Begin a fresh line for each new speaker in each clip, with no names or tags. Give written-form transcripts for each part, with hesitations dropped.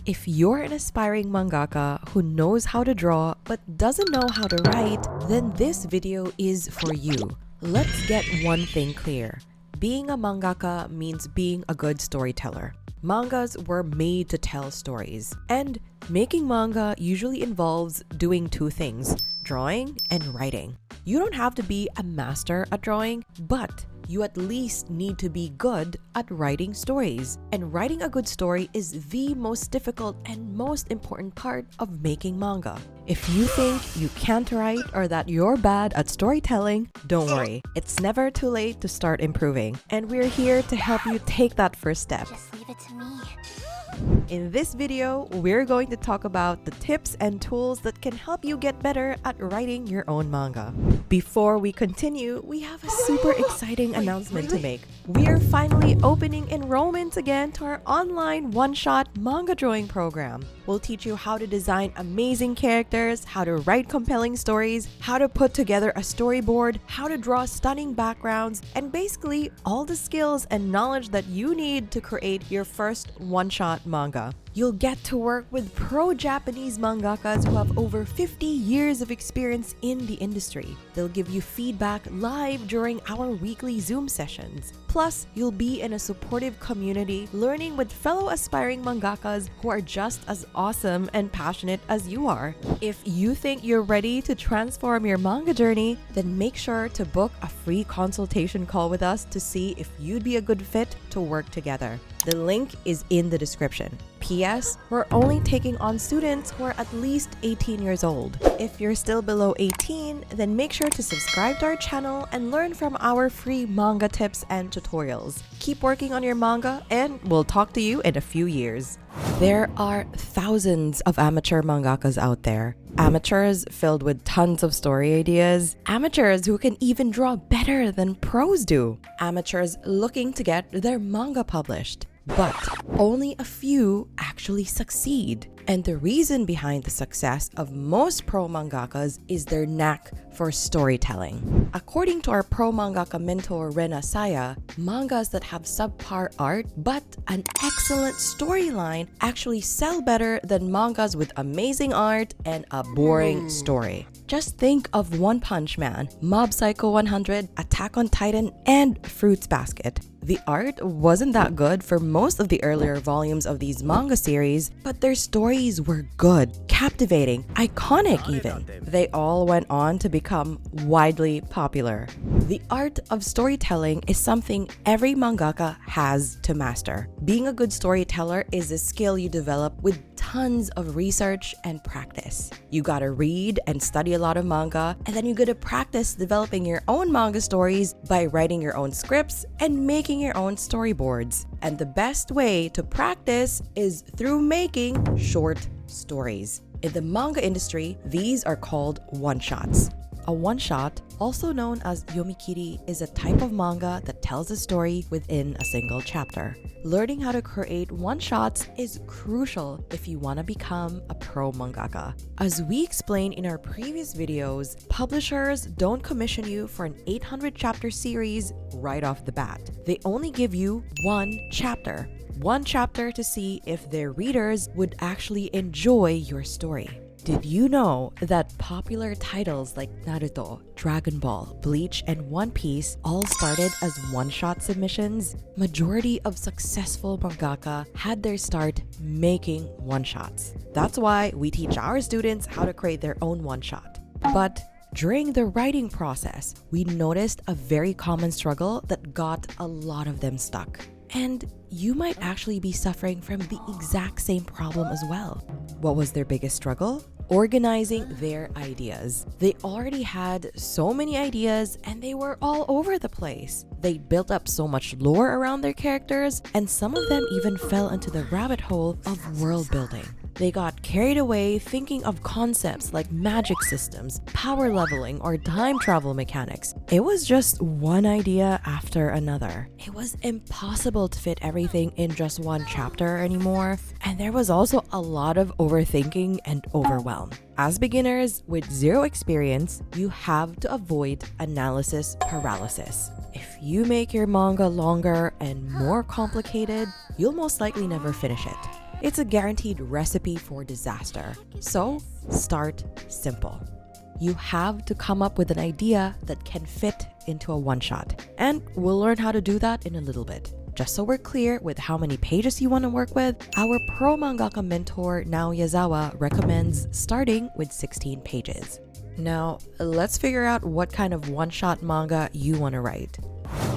If you're an aspiring mangaka who knows how to draw but doesn't know how to write, then this video is for you. Let's get one thing clear. Being a mangaka means being a good storyteller. Mangas were made to tell stories, and making manga usually involves doing two things: drawing and writing. You don't have to be a master at drawing, but you at least need to be good at writing stories. And writing a good story is the most difficult and most important part of making manga. If you think you can't write or that you're bad at storytelling, don't worry. It's never too late to start improving. And we're here to help you take that first step.
Just leave it to me.
In this video, we're going to talk about the tips and tools that can help you get better at writing your own manga. Before we continue, we have a super exciting announcement to make. We're finally opening enrollment again to our online one-shot manga drawing program. We'll teach you how to design amazing characters, how to write compelling stories, how to put together a storyboard, how to draw stunning backgrounds, and basically all the skills and knowledge that you need to create your first one-shot manga. You'll get to work with pro-Japanese mangakas who have over 50 years of experience in the industry. They'll give you feedback live during our weekly Zoom sessions. Plus, you'll be in a supportive community learning with fellow aspiring mangakas who are just as awesome and passionate as you are. If you think you're ready to transform your manga journey, then make sure to book a free consultation call with us to see if you'd be a good fit to work together. The link is in the description. P.S. We're only taking on students who are at least 18 years old. If you're still below 18, then make sure to subscribe to our channel and learn from our free manga tips and tutorials. Keep working on your manga, and we'll talk to you in a few years. There are thousands of amateur mangakas out there. Amateurs filled with tons of story ideas. Amateurs who can even draw better than pros do. Amateurs looking to get their manga published. But only a few actually succeed. And the reason behind the success of most pro mangakas is their knack for storytelling. According to our pro mangaka mentor Rena Saya, mangas that have subpar art but an excellent storyline actually sell better than mangas with amazing art and a boring story. Just think of One Punch Man, Mob Psycho 100, Attack on Titan, and Fruits Basket. The art wasn't that good for most of the earlier volumes of these manga series, but their stories were good, captivating, iconic even. They all went on to become widely popular. The art of storytelling is something every mangaka has to master. Being a good storyteller is a skill you develop with tons of research and practice. You gotta read and study a lot of manga, and then you gotta practice developing your own manga stories by writing your own scripts and making your own storyboards. And the best way to practice is through making short stories. In the manga industry, these are called one-shots. A one-shot, also known as yomikiri, is a type of manga that tells a story within a single chapter. Learning how to create one-shots is crucial if you want to become a pro mangaka. As we explained in our previous videos, publishers don't commission you for an 800-chapter series right off the bat. They only give you one chapter to see if their readers would actually enjoy your story. Did you know that popular titles like Naruto, Dragon Ball, Bleach, and One Piece all started as one-shot submissions? Majority of successful mangaka had their start making one-shots. That's why we teach our students how to create their own one-shot. But during the writing process, we noticed a very common struggle that got a lot of them stuck. And you might actually be suffering from the exact same problem as well. What was their biggest struggle? Organizing their ideas. They already had so many ideas and they were all over the place. They built up so much lore around their characters, and some of them even fell into the rabbit hole of world building. They got carried away thinking of concepts like magic systems, power leveling, or time travel mechanics. It was just one idea after another. It was impossible to fit everything in just one chapter anymore, and there was also a lot of overthinking and overwhelm. As beginners with zero experience, you have to avoid analysis paralysis. If you make your manga longer and more complicated, you'll most likely never finish it. It's a guaranteed recipe for disaster. So, start simple. You have to come up with an idea that can fit into a one-shot. And we'll learn how to do that in a little bit. Just so we're clear with how many pages you want to work with, our pro mangaka mentor Nao Yazawa recommends starting with 16 pages. Now, let's figure out what kind of one-shot manga you want to write.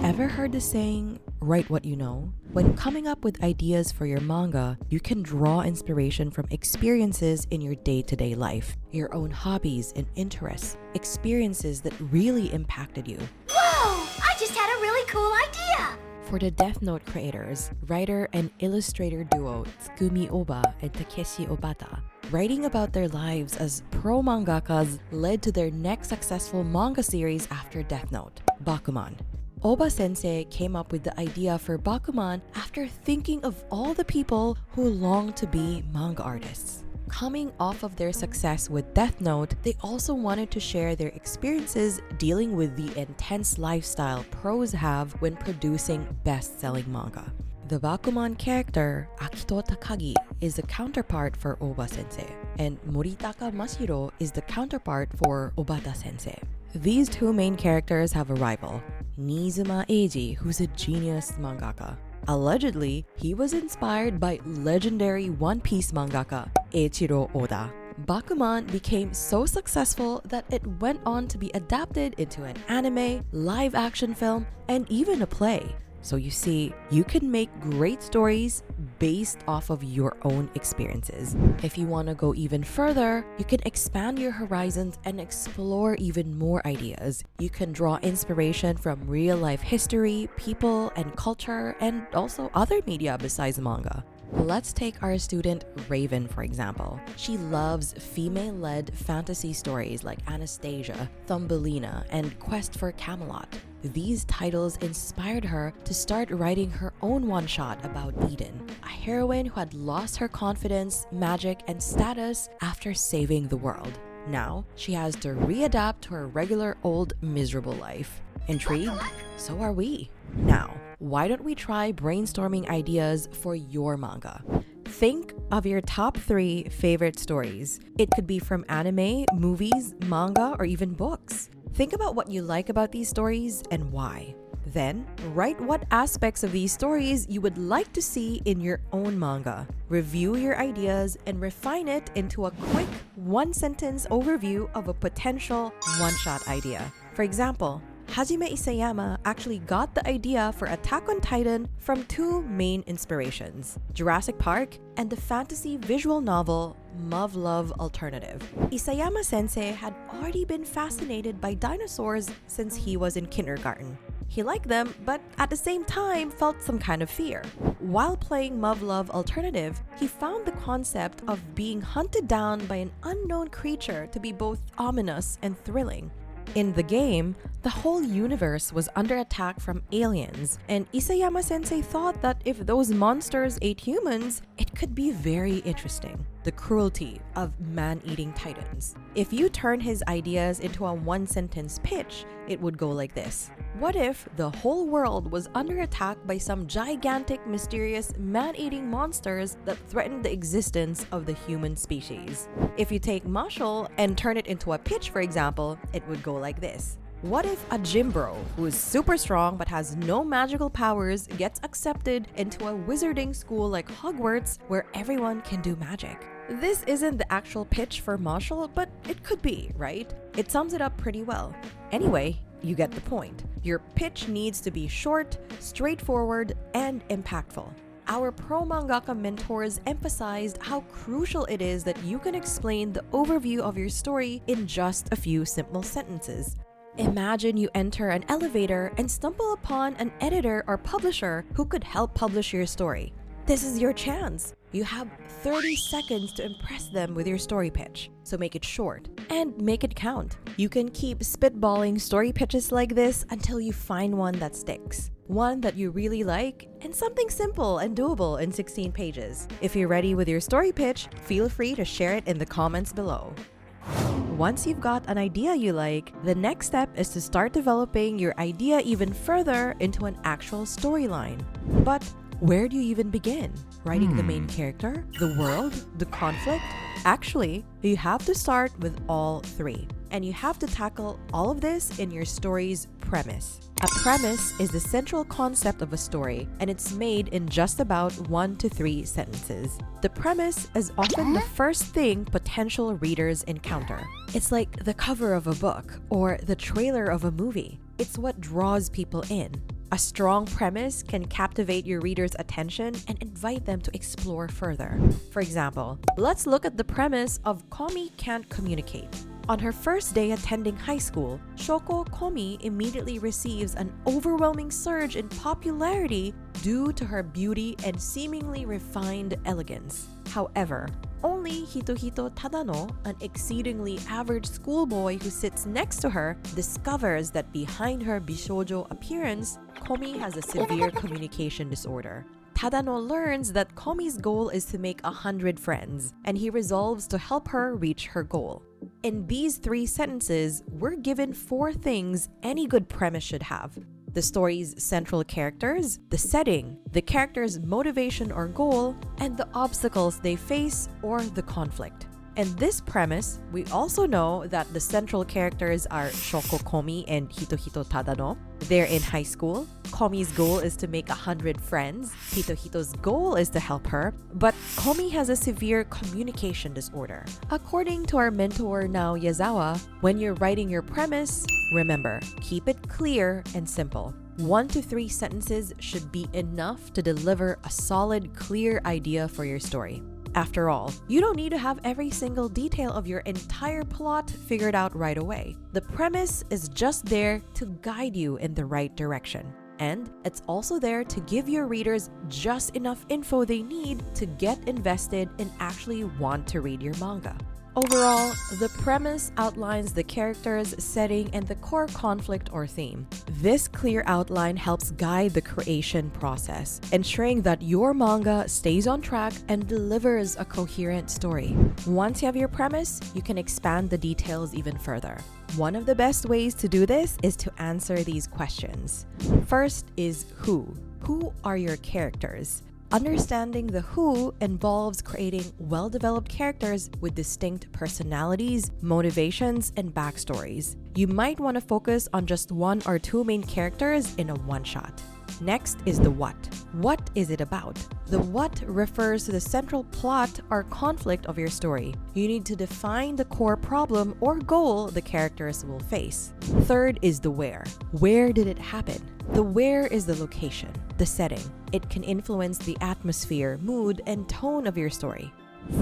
Ever heard the saying, write what you know? When coming up with ideas for your manga, you can draw inspiration from experiences in your day-to-day life, your own hobbies and interests, experiences that really impacted you.
Whoa! I just had a really cool idea!
For the Death Note creators, writer and illustrator duo Tsukumi Oba and Takeshi Obata, writing about their lives as pro mangakas led to their next successful manga series after Death Note, Bakuman. Oba sensei came up with the idea for Bakuman after thinking of all the people who long to be manga artists. Coming off of their success with Death Note, they also wanted to share their experiences dealing with the intense lifestyle pros have when producing best-selling manga. The Bakuman character, Akito Takagi, is the counterpart for Oba sensei, and Moritaka Mashiro is the counterpart for Obata sensei. These two main characters have a rival, Nizuma Eiji, who's a genius mangaka. Allegedly, he was inspired by legendary One Piece mangaka Eiichiro Oda. Bakuman became so successful that it went on to be adapted into an anime, live-action film, and even a play. So you see, you can make great stories based off of your own experiences. If you want to go even further, you can expand your horizons and explore even more ideas. You can draw inspiration from real-life history, people, and culture, and also other media besides manga. Let's take our student Raven, for example. She loves female-led fantasy stories like Anastasia, Thumbelina, and Quest for Camelot. These titles inspired her to start writing her own one-shot about Eden, a heroine who had lost her confidence, magic, and status after saving the world. Now, she has to readapt to her regular old miserable life. Intrigued? So are we. Now, why don't we try brainstorming ideas for your manga? Think of your top 3 favorite stories. It could be from anime, movies, manga, or even books. Think about what you like about these stories and why. Then, write what aspects of these stories you would like to see in your own manga. Review your ideas and refine it into a quick one-sentence overview of a potential one-shot idea. For example, Hajime Isayama actually got the idea for Attack on Titan from 2 main inspirations, Jurassic Park and the fantasy visual novel Love Alternative. Isayama sensei had already been fascinated by dinosaurs since he was in kindergarten. He liked them, but at the same time felt some kind of fear. While playing Love Alternative, he found the concept of being hunted down by an unknown creature to be both ominous and thrilling. In the game, the whole universe was under attack from aliens, and Isayama sensei thought that if those monsters ate humans, it could be very interesting. The cruelty of man-eating titans. If you turn his ideas into a one-sentence pitch, it would go like this. What if the whole world was under attack by some gigantic, mysterious, man-eating monsters that threatened the existence of the human species? If you take Marshall and turn it into a pitch, for example, it would go like this. What if a gym bro who is super strong but has no magical powers gets accepted into a wizarding school like Hogwarts where everyone can do magic? This isn't the actual pitch for Marshall, but it could be, right? It sums it up pretty well. Anyway, you get the point. Your pitch needs to be short, straightforward, and impactful. Our pro mangaka mentors emphasized how crucial it is that you can explain the overview of your story in just a few simple sentences. Imagine you enter an elevator and stumble upon an editor or publisher who could help publish your story. This is your chance. You have 30 seconds to impress them with your story pitch, so make it short and make it count. You can keep spitballing story pitches like this until you find one that sticks, one that you really like, and something simple and doable in 16 pages. If you're ready with your story pitch, feel free to share it in the comments below. Once you've got an idea you like, the next step is to start developing your idea even further into an actual storyline. But Where do you even begin? Writing the main character, the world, the conflict? Actually, you have to start with all three. And you have to tackle all of this in your story's premise. A premise is the central concept of a story, and it's made in just about 1 to 3 sentences. The premise is often the first thing potential readers encounter. It's like the cover of a book or the trailer of a movie. It's what draws people in. A strong premise can captivate your reader's attention and invite them to explore further. For example, let's look at the premise of Komi Can't Communicate. On her first day attending high school, Shoko Komi immediately receives an overwhelming surge in popularity due to her beauty and seemingly refined elegance. However, only Hitohito Tadano, an exceedingly average schoolboy who sits next to her, discovers that behind her bishoujo appearance, Komi has a severe communication disorder. Tadano learns that Komi's goal is to make 100 friends, and he resolves to help her reach her goal. In these 3 sentences, we're given 4 things any good premise should have: the story's central characters, the setting, the character's motivation or goal, and the obstacles they face or the conflict. In this premise, we also know that the central characters are Shoko Komi and Hitohito Tadano. They're in high school. Komi's goal is to make 100 friends. Hitohito's goal is to help her, but Komi has a severe communication disorder. According to our mentor Nao Yazawa, when you're writing your premise, remember, keep it clear and simple. 1 to 3 sentences should be enough to deliver a solid, clear idea for your story. After all, you don't need to have every single detail of your entire plot figured out right away. The premise is just there to guide you in the right direction. And it's also there to give your readers just enough info they need to get invested and actually want to read your manga. Overall, the premise outlines the characters, setting, and the core conflict or theme. This clear outline helps guide the creation process, ensuring that your manga stays on track and delivers a coherent story. Once you have your premise, you can expand the details even further. One of the best ways to do this is to answer these questions. First is who. Who are your characters? Understanding the who involves creating well-developed characters with distinct personalities, motivations, and backstories. You might want to focus on just 1 or 2 main characters in a one-shot. Next is the what. What is it about? The what refers to the central plot or conflict of your story. You need to define the core problem or goal the characters will face. Third is the where. Where did it happen? The where is the location, the setting. It can influence the atmosphere, mood, and tone of your story.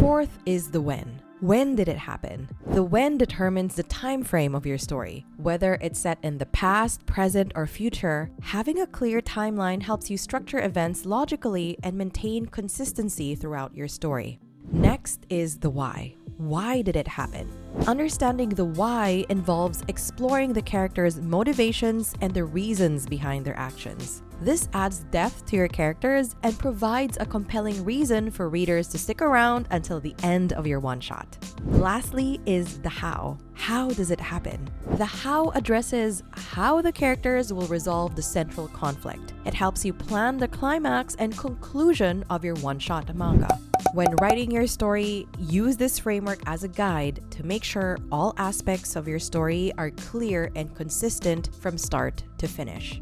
Fourth is the when. When did it happen? The when determines the time frame of your story. Whether it's set in the past, present, or future, having a clear timeline helps you structure events logically and maintain consistency throughout your story. Next is the why. Why did it happen? Understanding the why involves exploring the characters' motivations and the reasons behind their actions. This adds depth to your characters and provides a compelling reason for readers to stick around until the end of your one-shot. Lastly is the how. How does it happen? The how addresses how the characters will resolve the central conflict. It helps you plan the climax and conclusion of your one-shot manga. When writing your story, use this framework as a guide to make sure all aspects of your story are clear and consistent from start to finish.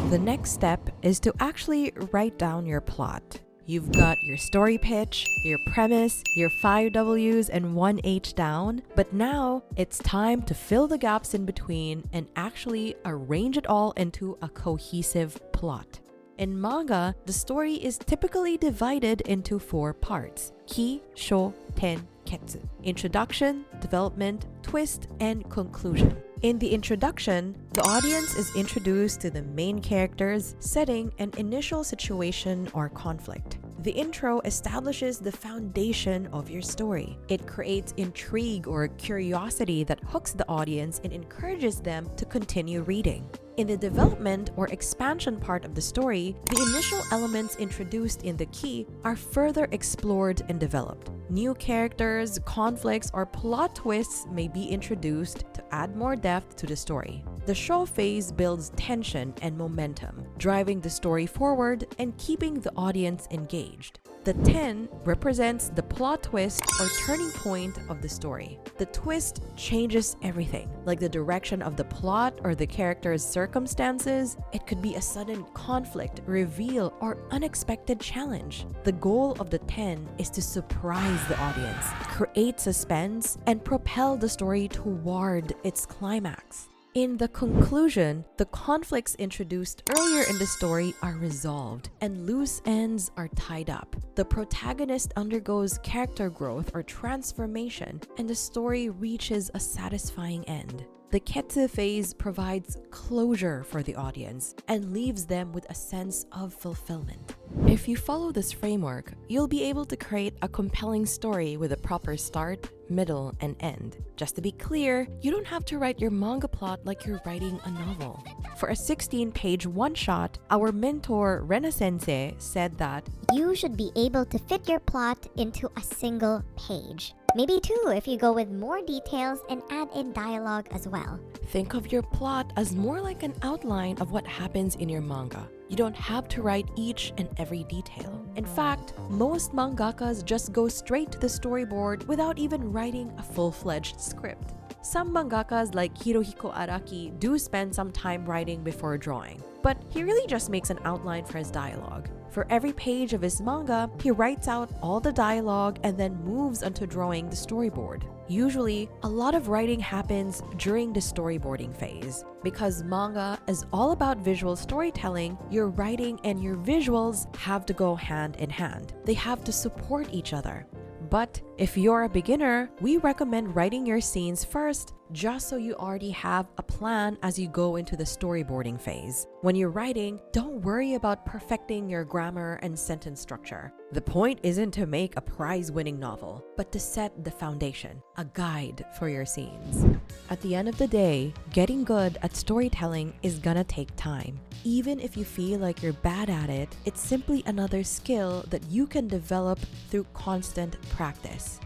The next step is to actually write down your plot. You've got your story pitch, your premise, your 5 W's and 1 H down, but now it's time to fill the gaps in between and actually arrange it all into a cohesive plot. In manga, the story is typically divided into 4 parts: Ki-Sho-Ten-Ketsu. Introduction, development, twist, and conclusion. In the introduction, the audience is introduced to the main characters, setting, and initial situation or conflict. The intro establishes the foundation of your story. It creates intrigue or curiosity that hooks the audience and encourages them to continue reading. In the development or expansion part of the story, the initial elements introduced in the Ki are further explored and developed. New characters, conflicts, or plot twists may be introduced to add more depth to the story. The show phase builds tension and momentum, driving the story forward and keeping the audience engaged. The 10 represents the plot twist or turning point of the story. The twist changes everything, like the direction of the plot or the character's circumstances. It could be a sudden conflict, reveal, or unexpected challenge. The goal of the 10 is to surprise the audience, create suspense, and propel the story toward its climax. In the conclusion, the conflicts introduced earlier in the story are resolved and loose ends are tied up. The protagonist undergoes character growth or transformation, and the story reaches a satisfying end. The Ketsu phase provides closure for the audience and leaves them with a sense of fulfillment. If you follow this framework, you'll be able to create a compelling story with a proper start, middle, and end. Just to be clear, you don't have to write your manga plot like you're writing a novel. For a 16-page one-shot, our mentor Rena Sensei said that
you should be able to fit your plot into a single page. Maybe two if you go with more details and add in dialogue as well.
Think of your plot as more like an outline of what happens in your manga. You don't have to write each and every detail. In fact, most mangakas just go straight to the storyboard without even writing a full-fledged script. Some mangakas like Hirohiko Araki do spend some time writing before drawing, but he really just makes an outline for his dialogue. For every page of his manga, he writes out all the dialogue and then moves onto drawing the storyboard. Usually, a lot of writing happens during the storyboarding phase. Because manga is all about visual storytelling, your writing and your visuals have to go hand in hand. They have to support each other. But if you're a beginner, we recommend writing your scenes first, just so you already have a plan as you go into the storyboarding phase. When you're writing, don't worry about perfecting your grammar and sentence structure. The point isn't to make a prize-winning novel, but to set the foundation, a guide for your scenes. At the end of the day, getting good at storytelling is gonna take time. Even if you feel like you're bad at it, it's simply another skill that you can develop through constant practice.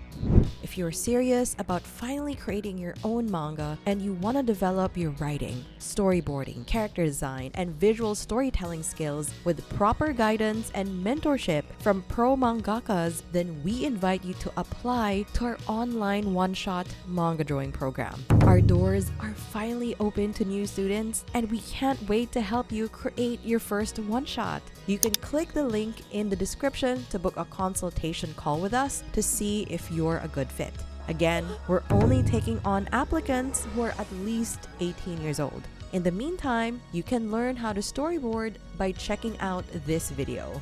If you're serious about finally creating your own manga and you want to develop your writing, storyboarding, character design, and visual storytelling skills with proper guidance and mentorship from pro mangakas, then we invite you to apply to our online one-shot manga drawing program. Our doors are finally open to new students, and we can't wait to help you create your first one-shot. You can click the link in the description to book a consultation call with us to see if you're a good fit. Again, we're only taking on applicants who are at least 18 years old. In the meantime, you can learn how to storyboard by checking out this video.